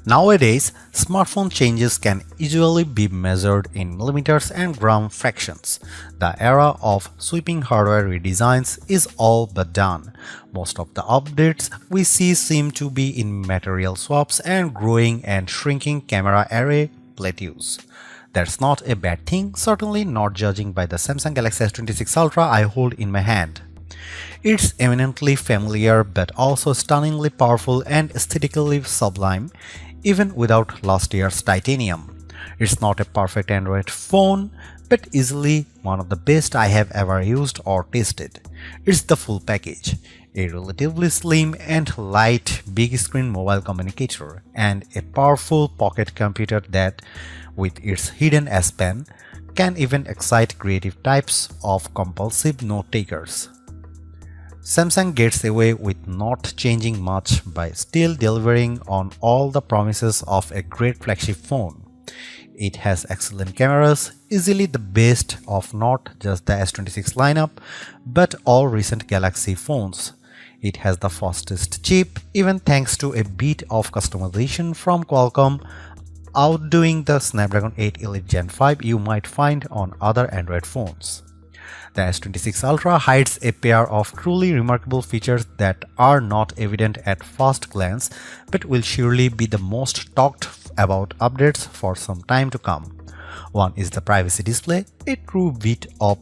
Nowadays, smartphone changes can usually be measured in millimeters and gram fractions. The era of sweeping hardware redesigns is all but done. Most of the updates we see seem to be in material swaps and growing and shrinking camera array plateaus. That's not a bad thing, certainly not judging by the Samsung Galaxy S26 Ultra I hold in my hand. It's eminently familiar but also stunningly powerful and aesthetically sublime, even without last year's titanium. It's not a perfect Android phone, but easily one of the best I have ever used or tested. It's the full package, a relatively slim and light big screen mobile communicator, and a powerful pocket computer that, with its hidden S Pen, can even excite creative types of compulsive note-takers. Samsung gets away with not changing much by still delivering on all the promises of a great flagship phone. It has excellent cameras, easily the best of not just the S26 lineup, but all recent Galaxy phones. It has the fastest chip, even thanks to a bit of customization from Qualcomm, outdoing the Snapdragon 8 Elite Gen 5 you might find on other Android phones. The S26 Ultra hides a pair of truly remarkable features that are not evident at first glance but will surely be the most talked about updates for some time to come. One is the privacy display, a true bit of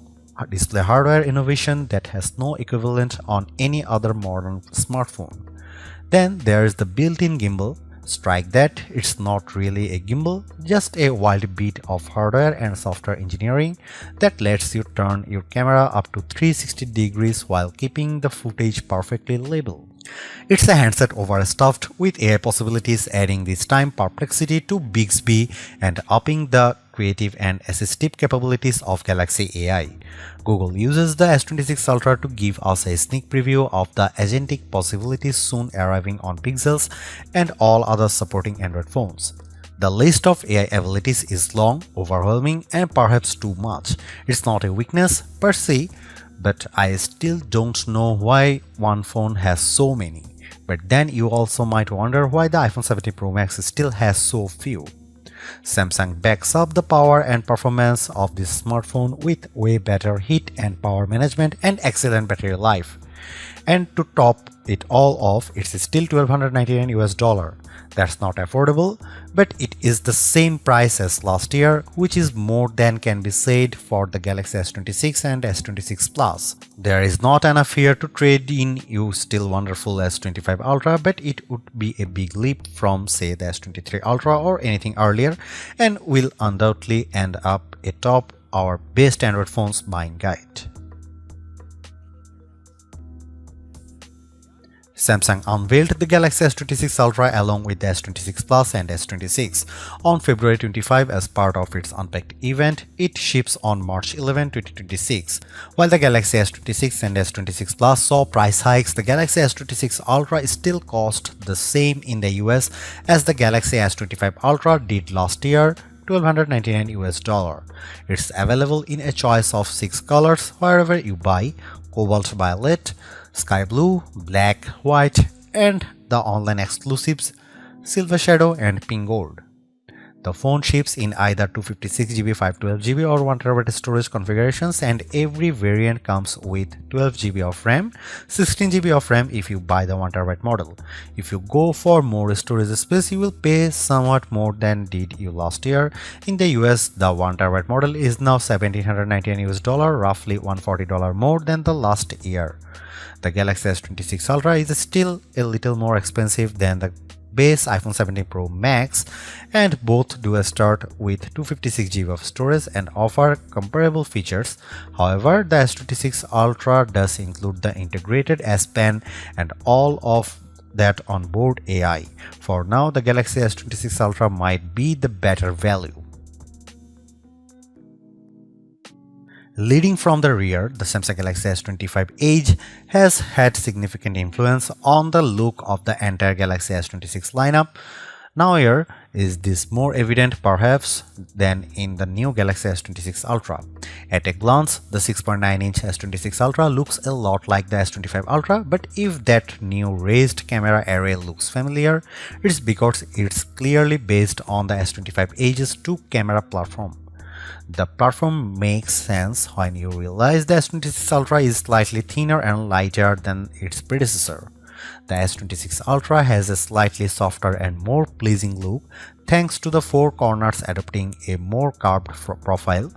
display hardware innovation that has no equivalent on any other modern smartphone. Then there is the built-in gimbal. Strike that, it's not really a gimbal, just a wild bit of hardware and software engineering that lets you turn your camera up to 360 degrees while keeping the footage perfectly labeled. It's a handset overstuffed with AI possibilities, adding this time Perplexity to Bixby and upping the creative and assistive capabilities of Galaxy AI. Google uses the S26 Ultra to give us a sneak preview of the agentic possibilities soon arriving on Pixels and all other supporting Android phones. The list of AI abilities is long, overwhelming, and perhaps too much. It's not a weakness per se, but I still don't know why one phone has so many. But then you also might wonder why the iPhone 17 Pro Max still has so few. Samsung backs up the power and performance of this smartphone with way better heat and power management and excellent battery life. And to top it all off, it's still $1,299 US. That's not affordable, but it is the same price as last year, which is more than can be said for the Galaxy S26 and S26 Plus. There is not enough here to trade in your still wonderful S25 Ultra, but it would be a big leap from, say, the S23 Ultra or anything earlier, and will undoubtedly end up atop our best Android phones buying guide. Samsung unveiled the Galaxy S26 Ultra along with the S26 Plus and S26 on February 25 as part of its Unpacked event. It ships on March 11, 2026. While the Galaxy S26 and S26 Plus saw price hikes, the Galaxy S26 Ultra still cost the same in the US as the Galaxy S25 Ultra did last year, $1,299 US. It's available in a choice of 6 colors wherever you buy: cobalt violet, sky blue, black, white, and the online exclusives silver shadow and pink gold. The phone ships in either 256GB, 512GB or 1TB storage configurations, and every variant comes with 12GB of RAM, 16GB of RAM if you buy the 1TB model. If you go for more storage space, you will pay somewhat more than did you last year. In the US, the 1TB model is now $1,799 US, roughly $140 more than the last year. The Galaxy S26 Ultra is still a little more expensive than the base iPhone 17 Pro Max, and both do start with 256GB of storage and offer comparable features. However, the S26 Ultra does include the integrated S Pen and all of that onboard AI. For now, the Galaxy S26 Ultra might be the better value. Leading from the rear, the Samsung Galaxy S25 Edge has had significant influence on the look of the entire Galaxy S26 lineup. Nowhere is this more evident perhaps than in the new Galaxy S26 Ultra. At a glance, the 6.9-inch S26 Ultra looks a lot like the S25 Ultra, but if that new raised camera array looks familiar, it's because it's clearly based on the S25 Edge's 2-camera platform. The platform makes sense when you realize the S26 Ultra is slightly thinner and lighter than its predecessor. The S26 Ultra has a slightly softer and more pleasing look thanks to the 4 corners adopting a more curved profile.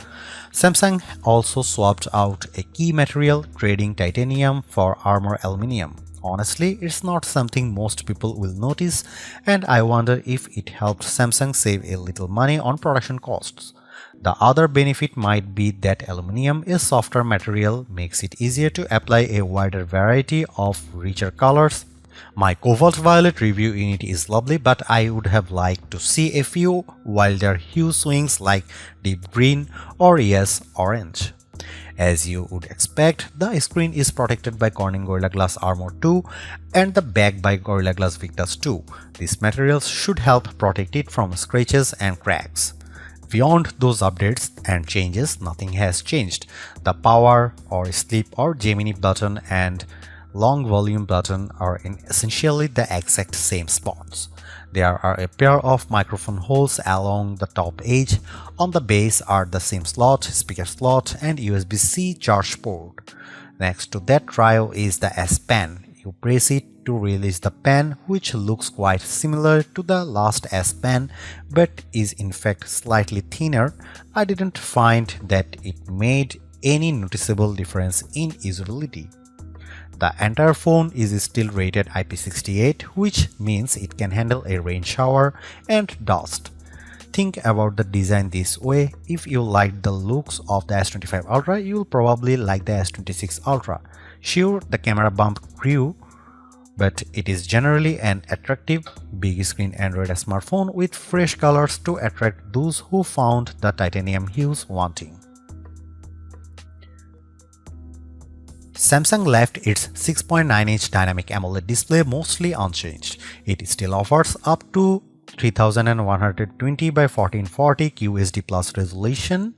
Samsung also swapped out a key material, trading titanium for armor aluminum. Honestly, it's not something most people will notice, and I wonder if it helped Samsung save a little money on production costs. The other benefit might be that aluminum, a softer material, makes it easier to apply a wider variety of richer colors. My cobalt violet review unit is lovely, but I would have liked to see a few wilder hue swings like deep green or yes, orange. As you would expect, the screen is protected by Corning Gorilla Glass Armor 2 and the back by Gorilla Glass Victus 2. These materials should help protect it from scratches and cracks. Beyond those updates and changes, nothing has changed. The power or sleep or Gemini button and long volume button are in essentially the exact same spots. There are a pair of microphone holes along the top edge. On the base are the SIM slot, speaker slot, and USB-C charge port. Next to that trio is the S Pen. You press it to release the pen, which looks quite similar to the last S Pen but is in fact slightly thinner. I didn't find that it made any noticeable difference in usability. The entire phone is still rated IP68, which means it can handle a rain shower and dust. Think about the design this way. If you liked the looks of the S25 Ultra, you'll probably like the S26 Ultra. Sure, the camera bump grew, but it is generally an attractive, big screen Android smartphone with fresh colors to attract those who found the titanium hues wanting. Samsung left its 6.9-inch dynamic AMOLED display mostly unchanged. It still offers up to 3120 by 1440 QHD plus resolution.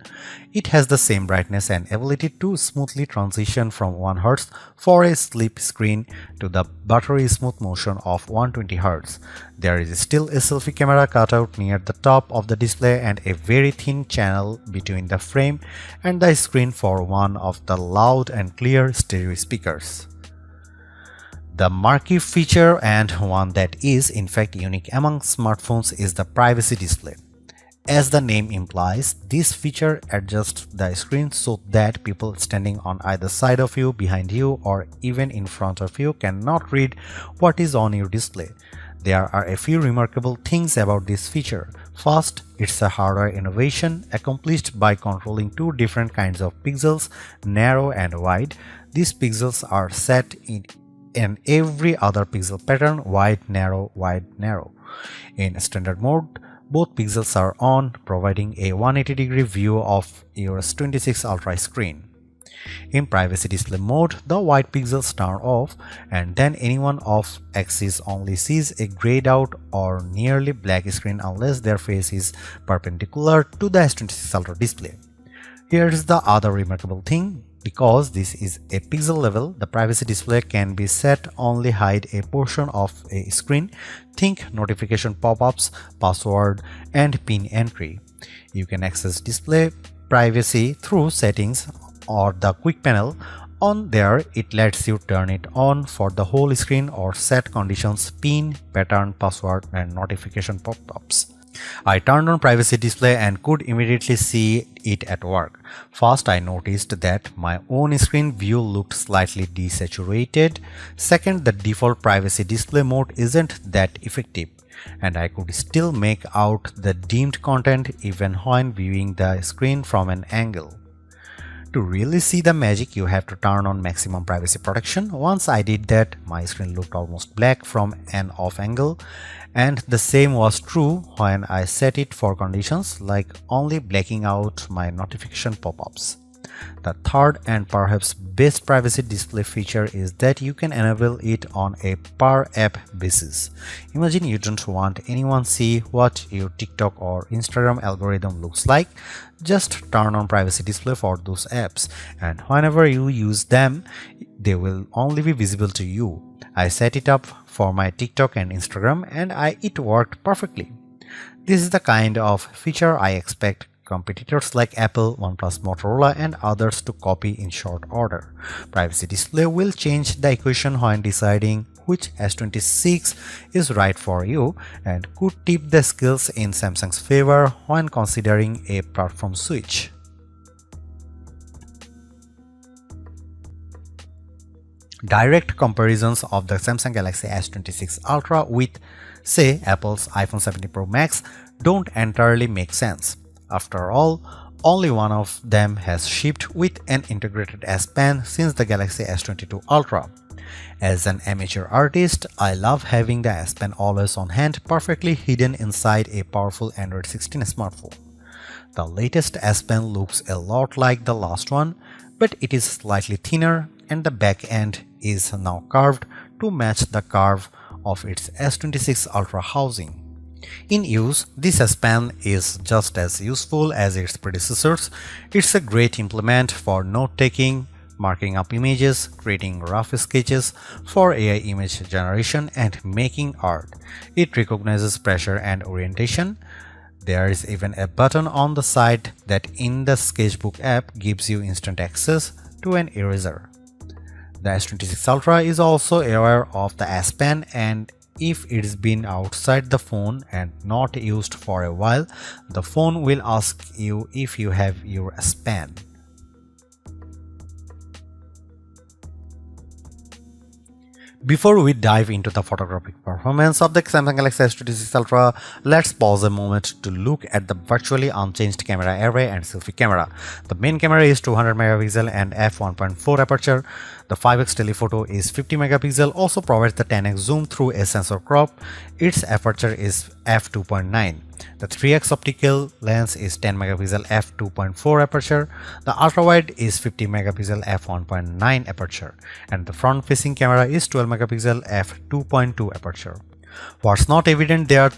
It has the same brightness and ability to smoothly transition from 1 Hz for a sleep screen to the buttery smooth motion of 120 Hz. There is still a selfie camera cutout near the top of the display and a very thin channel between the frame and the screen for one of the loud and clear stereo speakers. The marquee feature, and one that is in fact unique among smartphones, is the privacy display. As the name implies, this feature adjusts the screen so that people standing on either side of you, behind you, or even in front of you cannot read what is on your display. There are a few remarkable things about this feature. First, it's a hardware innovation accomplished by controlling 2 different kinds of pixels, narrow and wide. These pixels are set in every other pixel pattern, wide, narrow, narrow. In standard mode, both pixels are on, providing a 180-degree view of your S26 Ultra screen. In privacy display mode, the white pixels turn off, and then anyone off axis only sees a grayed out or nearly black screen unless their face is perpendicular to the S26 Ultra display. Here's the other remarkable thing. Because this is a pixel level, the privacy display can be set only hide a portion of a screen. Think notification pop-ups, password, and PIN entry. You can access display privacy through settings or the quick panel. On there, it lets you turn it on for the whole screen or set conditions, PIN, pattern, password, and notification pop-ups. I turned on privacy display and could immediately see it at work. First, I noticed that my own screen view looked slightly desaturated. Second, the default privacy display mode isn't that effective, and I could still make out the dimmed content even when viewing the screen from an angle. To really see the magic, you have to turn on maximum privacy protection. Once I did that, my screen looked almost black from an off angle, and the same was true when I set it for conditions like only blacking out my notification pop-ups. The third and perhaps best privacy display feature is that you can enable it on a per app basis. Imagine you don't want anyone see what your TikTok or Instagram algorithm looks like. Just turn on privacy display for those apps, and whenever you use them, they will only be visible to you. I set it up for my TikTok and Instagram and it worked perfectly. This is the kind of feature I expect competitors like Apple, OnePlus, Motorola and others to copy in short order. Privacy display will change the equation when deciding which S26 is right for you and could tip the scales in Samsung's favor when considering a platform switch. Direct comparisons of the Samsung Galaxy S26 Ultra with, say, Apple's iPhone 17 Pro Max don't entirely make sense. After all, only one of them has shipped with an integrated S Pen since the Galaxy S22 Ultra. As an amateur artist, I love having the S Pen always on hand, perfectly hidden inside a powerful Android 16 smartphone. The latest S Pen looks a lot like the last one, but it is slightly thinner and the back end is now curved to match the curve of its S26 Ultra housing. In use, this S Pen is just as useful as its predecessors. It's a great implement for note-taking, marking up images, creating rough sketches for AI image generation, and making art. It recognizes pressure and orientation. There is even a button on the side that in the Sketchbook app gives you instant access to an eraser. The S26 Ultra is also aware of the S Pen, and if it's been outside the phone and not used for a while, the phone will ask you if you have your S Pen. Before we dive into the photographic performance of the Samsung Galaxy S26 Ultra, let's pause a moment to look at the virtually unchanged camera array and selfie camera. The main camera is 200 megapixel and f1.4 aperture. The 5x telephoto is 50 megapixel, also provides the 10x zoom through a sensor crop. Its aperture is f2.9. The 3x optical lens is 10 megapixel f2.4 aperture. The ultrawide is 50 megapixel f1.9 aperture, and the front-facing camera is 12 megapixel f2.2 aperture. What's not evident there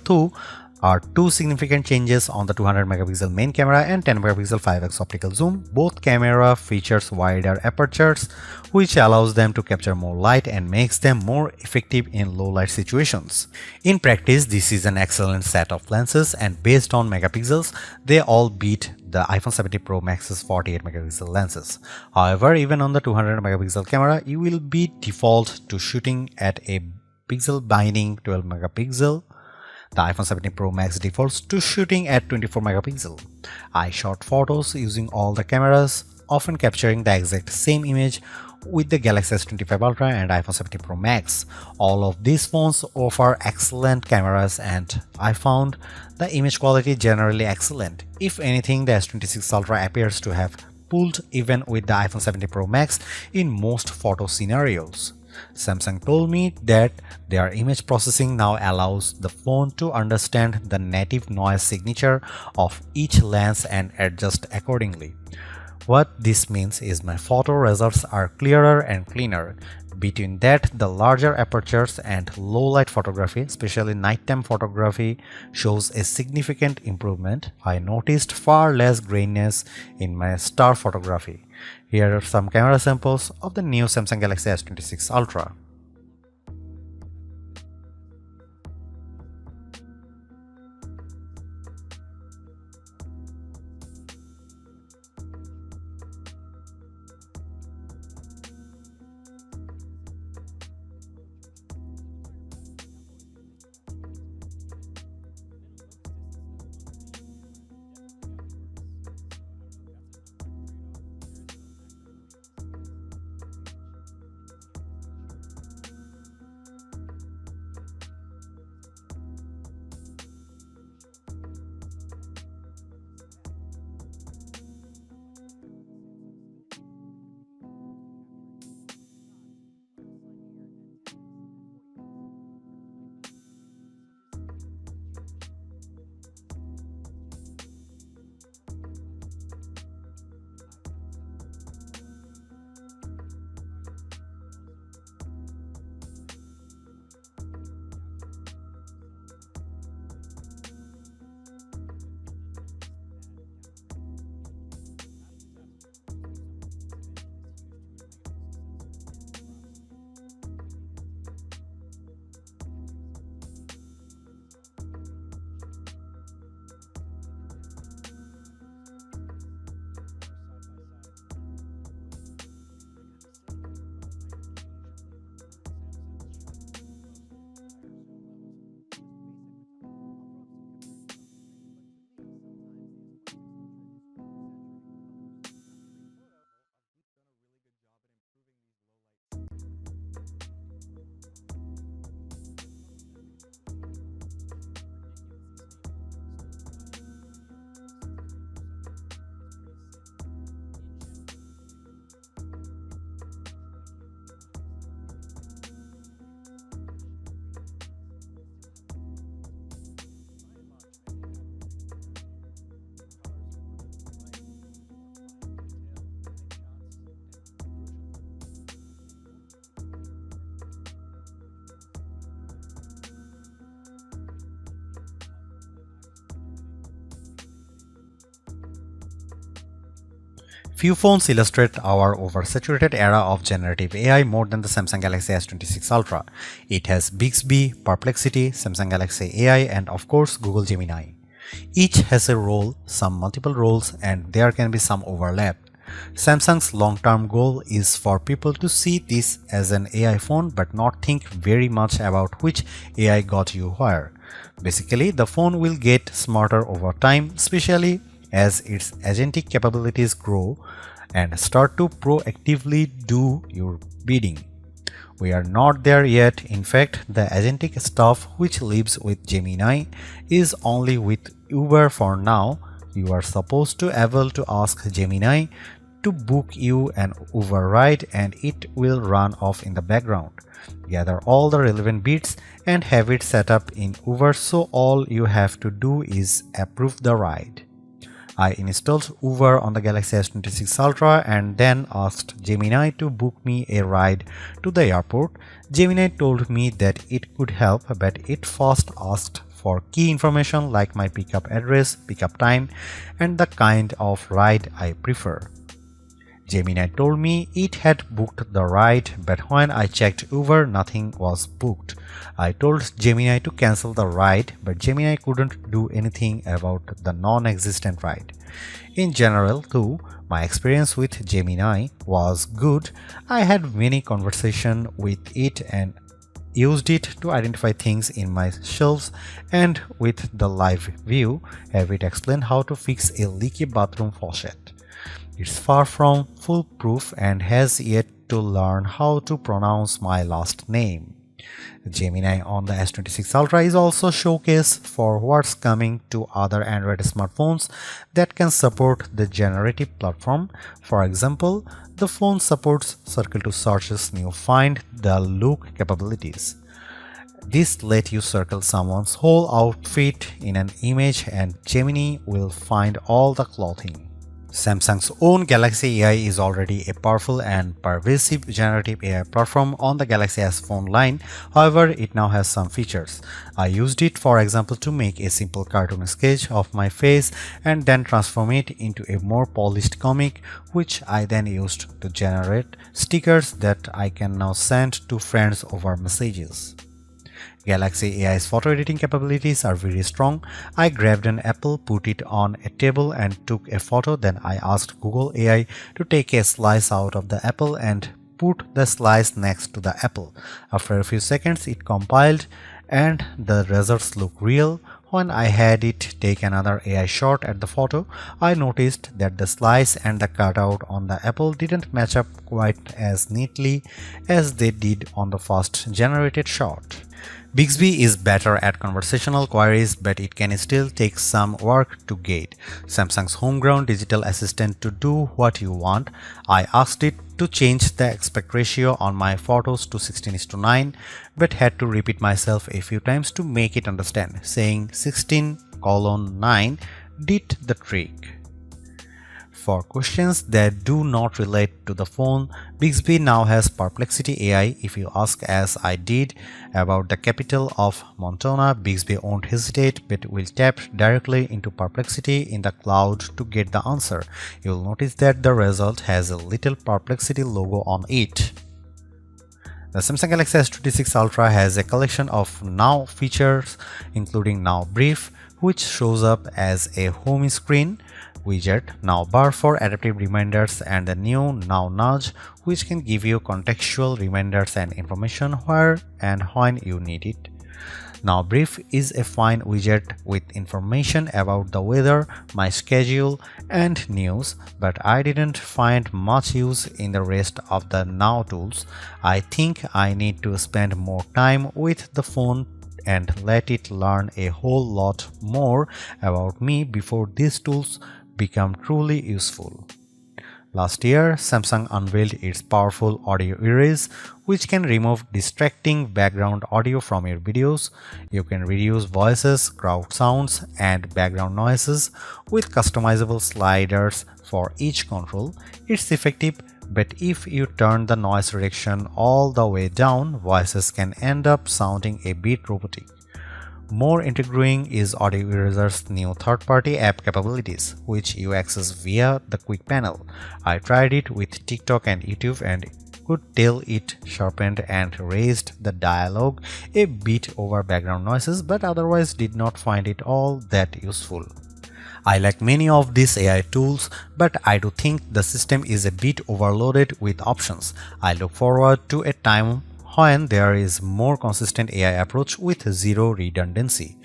are two significant changes on the 200 megapixel main camera and 10 megapixel 5x optical zoom. Both camera features wider apertures, which allows them to capture more light and makes them more effective in low light situations. In practice, this is an excellent set of lenses, and based on megapixels, they all beat the iPhone 17 Pro Max's 48 megapixel lenses. However, even on the 200 megapixel camera, you will be default to shooting at a pixel binding 12 megapixel. The iPhone 17 Pro Max defaults to shooting at 24 megapixel. I shot photos using all the cameras, often capturing the exact same image with the Galaxy S25 Ultra and iPhone 17 Pro Max. All of these phones offer excellent cameras, and I found the image quality generally excellent. If anything, the S26 Ultra appears to have pulled even with the iPhone 17 Pro Max in most photo scenarios. Samsung told me that their image processing now allows the phone to understand the native noise signature of each lens and adjust accordingly. What this means is my photo results are clearer and cleaner. Between that, the larger apertures and low light photography, especially nighttime photography, shows a significant improvement. I noticed far less graininess in my star photography. Here are some camera samples of the new Samsung Galaxy S26 Ultra. Few phones illustrate our oversaturated era of generative AI more than the Samsung Galaxy S26 Ultra. It has Bixby, Perplexity, Samsung Galaxy AI, and of course Google Gemini. Each has a role, some multiple roles, and there can be some overlap. Samsung's long-term goal is for people to see this as an AI phone but not think very much about which AI got you where. Basically, the phone will get smarter over time, especially as its agentic capabilities grow and start to proactively do your bidding. We are not there yet. In fact, the agentic stuff which lives with Gemini is only with Uber for now. You are supposed to able to ask Gemini to book you an Uber ride and it will run off in the background. Gather all the relevant bits and have it set up in Uber, so all you have to do is approve the ride. I installed Uber on the Galaxy S26 Ultra and then asked Gemini to book me a ride to the airport. Gemini told me that it could help, but it first asked for key information like my pickup address, pickup time, and the kind of ride I prefer. Gemini told me it had booked the ride, but when I checked Uber, nothing was booked. I told Gemini to cancel the ride, but Gemini couldn't do anything about the non-existent ride. In general, too, my experience with Gemini was good. I had many conversations with it and used it to identify things in my shelves, and with the live view, have it explain how to fix a leaky bathroom faucet. It's far from foolproof and has yet to learn how to pronounce my last name. Gemini on the S26 Ultra is also showcase for what's coming to other Android smartphones that can support the generative platform. For example, the phone supports Circle to Search's new Find the Look capabilities. This lets you circle someone's whole outfit in an image and Gemini will find all the clothing. Samsung's own Galaxy AI is already a powerful and pervasive generative AI platform on the Galaxy S phone line. However, it now has some features. I used it, for example, to make a simple cartoon sketch of my face and then transform it into a more polished comic, which I then used to generate stickers that I can now send to friends over messages. Galaxy AI's photo editing capabilities are very strong. I grabbed an apple, put it on a table and took a photo. Then I asked Google AI to take a slice out of the apple and put the slice next to the apple. After a few seconds, it compiled and the results look real. When I had it take another AI shot at the photo, I noticed that the slice and the cutout on the apple didn't match up quite as neatly as they did on the first generated shot. Bixby is better at conversational queries, but it can still take some work to get Samsung's homegrown digital assistant to do what you want. I asked it to change the aspect ratio on my photos to 16:9, but had to repeat myself a few times to make it understand. Saying 16:9 did the trick. For questions that do not relate to the phone, Bixby now has Perplexity AI. If you ask, as I did, about the capital of Montana, Bixby won't hesitate but will tap directly into Perplexity in the cloud to get the answer. You'll notice that the result has a little Perplexity logo on it. The Samsung Galaxy S26 Ultra has a collection of Now features, including Now Brief, which shows up as a home screen widget, Now Bar for adaptive reminders, and the new Now Nudge, which can give you contextual reminders and information where and when you need it. Now Brief is a fine widget with information about the weather, my schedule, and news, but I didn't find much use in the rest of the Now tools. I think I need to spend more time with the phone and let it learn a whole lot more about me before these tools become truly useful. Last year, Samsung unveiled its powerful audio erase, which can remove distracting background audio from your videos. You can reduce voices, crowd sounds, and background noises with customizable sliders for each control. It's effective, but if you turn the noise reduction all the way down, voices can end up sounding a bit robotic. More intriguing is Audio Eraser's new third-party app capabilities, which you access via the quick panel. I tried it with TikTok and YouTube and could tell it sharpened and raised the dialogue a bit over background noises, but otherwise did not find it all that useful. I like many of these AI tools, but I do think the system is a bit overloaded with options. I look forward to a time when there is more consistent AI approach with zero redundancy.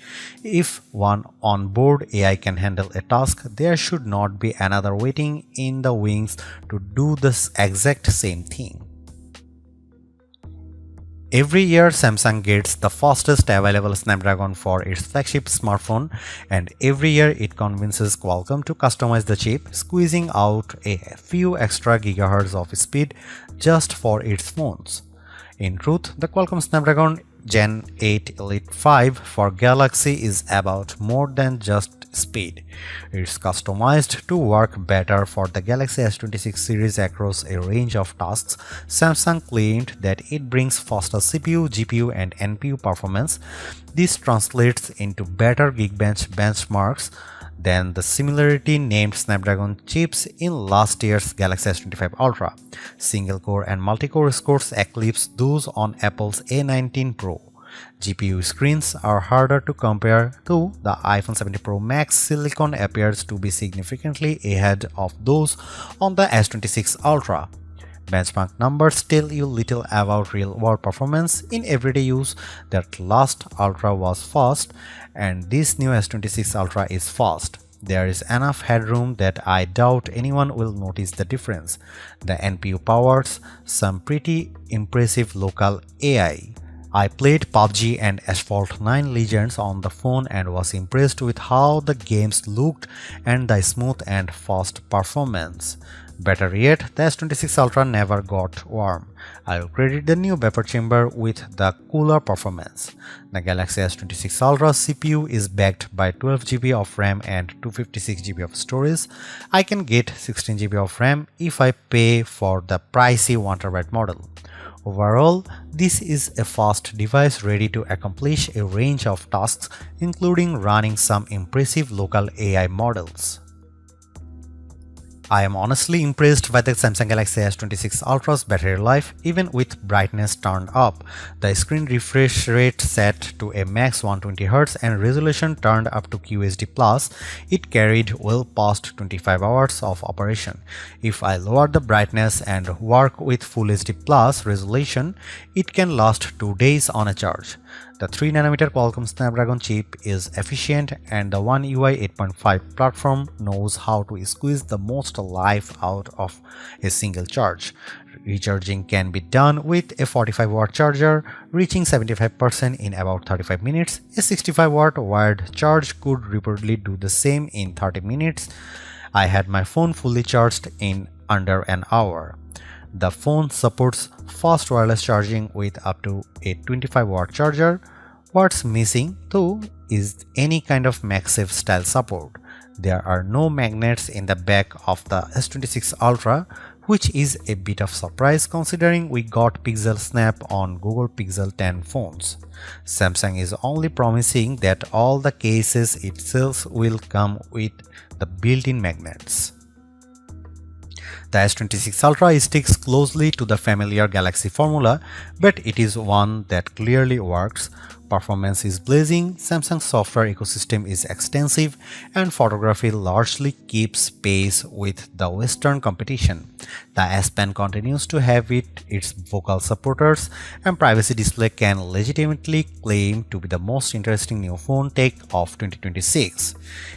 If one onboard AI can handle a task, there should not be another waiting in the wings to do the exact same thing. Every year, Samsung gets the fastest available Snapdragon for its flagship smartphone, and every year it convinces Qualcomm to customize the chip, squeezing out a few extra gigahertz of speed just for its phones. In truth, the Qualcomm Snapdragon Gen 8 Elite 5 for Galaxy is about more than just speed. It's customized to work better for the Galaxy S26 series across a range of tasks. Samsung claimed that it brings faster CPU, GPU, and NPU performance. This translates into better Geekbench benchmarks than the similarly named Snapdragon chips in last year's Galaxy S25 Ultra. Single-core and multi-core scores eclipse those on Apple's A19 Pro. GPU screens are harder to compare to. The iPhone 17 Pro Max silicon appears to be significantly ahead of those on the S26 Ultra. Benchmark numbers tell you little about real-world performance in everyday use. That last Ultra was fast, and this new S26 Ultra is fast. There is enough headroom that I doubt anyone will notice the difference. The NPU powers some pretty impressive local AI. I played PUBG and Asphalt 9 Legends on the phone and was impressed with how the games looked and the smooth and fast performance. Better yet, the S26 Ultra never got warm. I will credit the new vapor chamber with the cooler performance. The Galaxy S26 Ultra CPU is backed by 12GB of RAM and 256GB of storage. I can get 16GB of RAM if I pay for the pricey 1TB model. Overall, this is a fast device ready to accomplish a range of tasks, including running some impressive local AI models. I am honestly impressed by the Samsung Galaxy S26 Ultra's battery life, even with brightness turned up. The screen refresh rate set to a max 120Hz and resolution turned up to QHD+, it carried well past 25 hours of operation. If I lower the brightness and work with Full HD+ resolution, it can last 2 days on a charge. The 3nm Qualcomm Snapdragon chip is efficient, and the One UI 8.5 platform knows how to squeeze the most life out of a single charge. Recharging can be done with a 45-watt charger, reaching 75% in about 35 minutes. A 65-watt wired charge could reportedly do the same in 30 minutes. I had my phone fully charged in under an hour. The phone supports fast wireless charging with up to a 25-watt charger. What's missing, though, is any kind of MagSafe style support. There are no magnets in the back of the S26 Ultra, which is a bit of surprise considering we got Pixel Snap on Google Pixel 10 phones. Samsung is only promising that all the cases it sells will come with the built-in magnets. The S26 Ultra sticks closely to the familiar Galaxy formula, but it is one that clearly works. Performance is blazing, Samsung's software ecosystem is extensive, and photography largely keeps pace with the Western competition. The S Pen continues to have its vocal supporters, and Privacy Display can legitimately claim to be the most interesting new phone tech of 2026.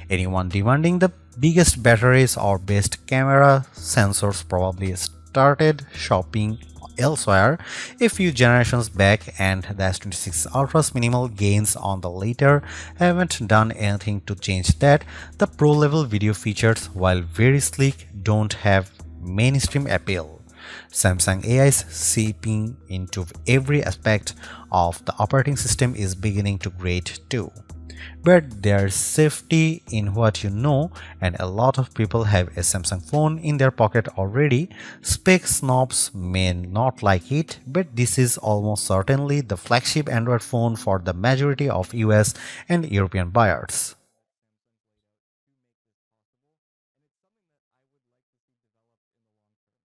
Anyone demanding the biggest batteries or best camera sensors probably started shopping elsewhere a few generations back, and the S26 Ultra's minimal gains on the later haven't done anything to change that. The pro-level video features, while very sleek, don't have mainstream appeal. Samsung AI's seeping into every aspect of the operating system is beginning to grate too. But there's safety in what you know, and a lot of people have a Samsung phone in their pocket already. Spec snobs may not like it, but this is almost certainly the flagship Android phone for the majority of US and European buyers.